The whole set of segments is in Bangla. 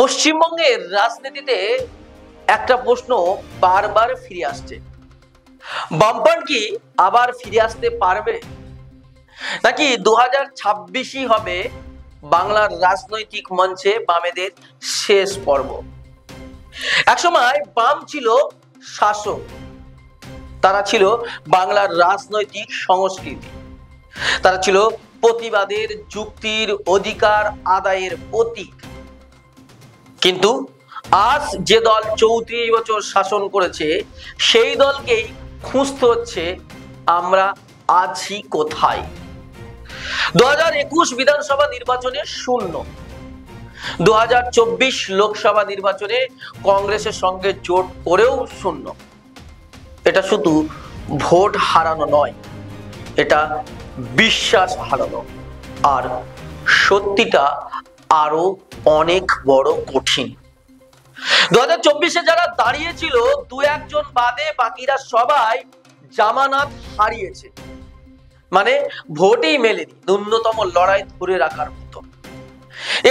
পশ্চিমবঙ্গের রাজনীতিতে একটা প্রশ্ন বারবার ফিরে আসছে, বামপন্থ কি আবার ফিরে আসতে পারবে, নাকি 2026ই হবে বাংলার রাজনৈতিক মঞ্চে বামেদের শেষ পর্ব। একসময় বাম ছিল শাসক, তারা ছিল বাংলার রাজনৈতিক সংস্কৃতি, তারা ছিল প্রতিবাদের, যুক্তির, অধিকার আদায়ের প্রতীক। কিন্তু আজ যে দল 34 বছর শাসন করেছে সেই দলকেই খুঁজতে হচ্ছে আমরা আছি কোথায়। 2021 বিধানসভা নির্বাচনে শূন্য, 2024 লোকসভা নির্বাচনে কংগ্রেসের সঙ্গে জোট করেও শূন্য। এটা শুধু ভোট হারানো নয়, এটা বিশ্বাস হারানো, আর সত্যিটা আরো অনেক বড় কঠিন। 2024-এ যারা দাঁড়িয়েছিল দু একজন বাদে বাকিরা সবাই জামানত হারিয়েছে, মানে ভোটই মেলেনি ন্যূনতম লড়াই ধরে রাখার মতো।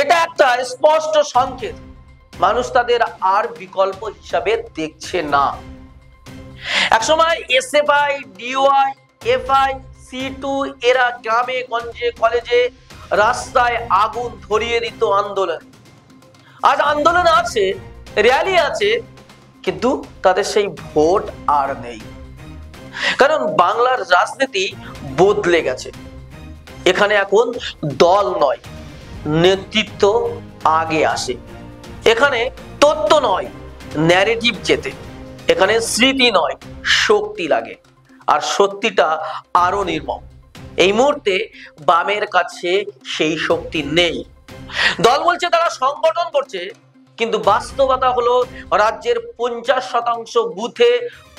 এটা একটা স্পষ্ট সংকেত মানুষ তাদের আর বিকল্প হিসাবে দেখছে না। একসময় এসএফআই, ডিওয়াই, এফআই, C2 এরা গ্রামে গঞ্জে কলেজে রাস্তায় আগুন ধরিয়ে দিত আন্দোলন। আজ আন্দোলন আছে, র্যালি আছে, কিন্তু তাদের সেই ভোট আর নেই, কারণ বাংলার রাজনীতি বদলে গেছে। এখানে এখন দল নয়, নেতৃত্ব আগে আসে। এখানে তথ্য নয়, ন্যারেটিভ জেতে। এখানে স্মৃতি নয়, শক্তি লাগে, আর সত্যিটা আরো নির্মম। এই মুহূর্তে বামের কাছে সেই শক্তি নেই। দল বলছে তারা সংগঠন করছে, কিন্তু বাস্তবতা হলো রাজ্যের 50% বুথে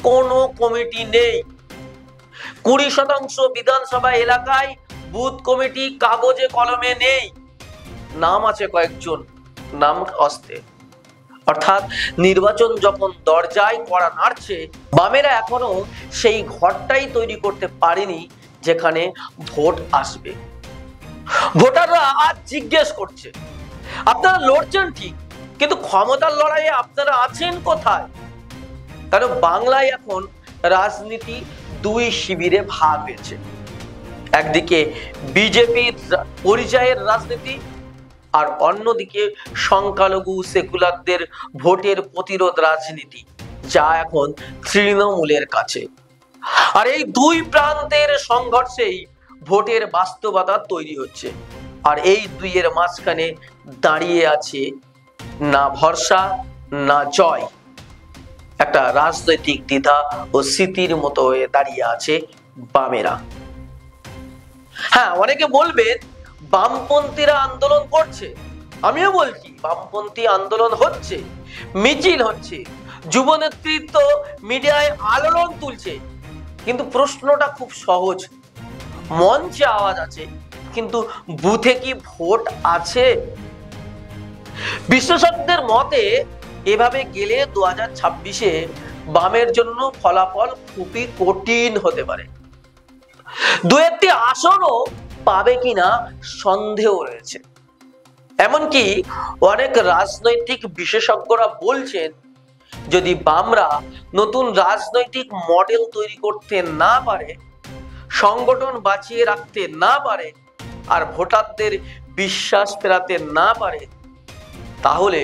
কোনো কমিটি নেই। 20% বিধানসভা এলাকায় বুথ কমিটি কাগজে কলমে নেই, নাম আছে কয়েকজন, নাম অস্তে। অর্থাৎ নির্বাচন যখন দরজায় কড়া নাড়ছে, বামেরা এখনো সেই ঘরটাই তৈরি করতে পারেনি যেখানে ভোট আসবে। ভোটাররা আজ জিজ্ঞেস করছে, আপনারা লড়ছেন ঠিক, কিন্তু ক্ষমতার লড়াইয়ে আপনারা আছেন কোথায়? কারণ বাংলায় এখন রাজনীতি দুই শিবিরে ভাগ হয়েছে। একদিকে বিজেপির পরিচয়ের রাজনীতি, আর অন্যদিকে সংখ্যালঘু সেকুলারদের ভোটের প্রতিরোধ রাজনীতি, যা এখন তৃণমূলের কাছে। আর এই দুই প্রান্তের সংঘর্ষেই ভোটের বাস্তবতা তৈরি হচ্ছে। আর এই দুইয়ের মাঝখানে দাঁড়িয়ে আছে না ভরসা না জয়, একটা রাজনৈতিক দ্বিধা ও স্মৃতির মতো হয়ে দাঁড়িয়ে আছে বামেরা। হ্যাঁ, অনেকে বলবেন বামপন্থীরা আন্দোলন করছে, আমিও বলছি বামপন্থী আন্দোলন হচ্ছে, মিছিল হচ্ছে, যুব নেতৃত্ব মিডিয়ায় আলোড়ন তুলছে, কিন্তু প্রশ্নটা খুব সহজ। মঞ্চে আওয়াজ আছে, কিন্তু বুথে কি ভোট আছে? বিশ্লেষকদের মতে এভাবে গেলে 2026-এ বামের জন্য ফলাফল খুবই কঠিন হতে পারে। দু একটি আসনও পাবে কিনা সন্দেহ রয়েছে। এমনকি অনেক রাজনৈতিক বিশেষজ্ঞরা বলছেন, যদি বামরা নতুন রাজনৈতিক মডেল তৈরি করতে না পারে, সংগঠন বাঁচিয়ে রাখতে না পারে, আর ভোটারদের বিশ্বাস ফেরাতে না পারে, তাহলে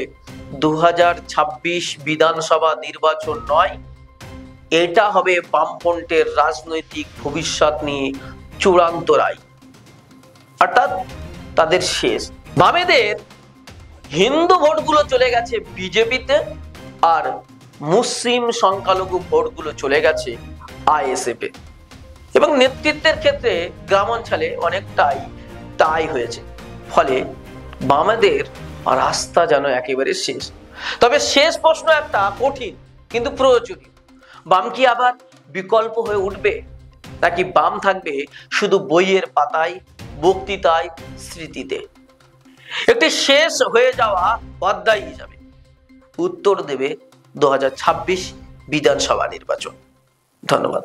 2026 বিধানসভা নির্বাচন নয়, এটা হবে বামপন্থের রাজনৈতিক ভবিষ্যৎ নিয়ে চূড়ান্ত রায়, অর্থাৎ তাদের শেষ। বামেদের হিন্দু ভোটগুলো চলে গেছে বিজেপিতে, আর মুসলিম সংখ্যালঘু ভোটগুলো চলে গেছে আইএসএফ এ, এবং নেতৃত্বের ক্ষেত্রে গ্রামাঞ্চলে অনেকটাই টাই হয়েছে। ফলে বামেদের রাস্তা যেন একেবারে শেষ। তবে শেষ প্রশ্ন একটা কঠিন কিন্তু প্রয়োজনীয়, বাম কি আবার বিকল্প হয়ে উঠবে, নাকি বাম থাকবে শুধু বইয়ের পাতায়, বক্তৃতায়, স্মৃতিতে, একটি শেষ হয়ে যাওয়া অধ্যায় হিসাবে? উত্তর দেবে 2026 বিধানসভা নির্বাচন। ধন্যবাদ।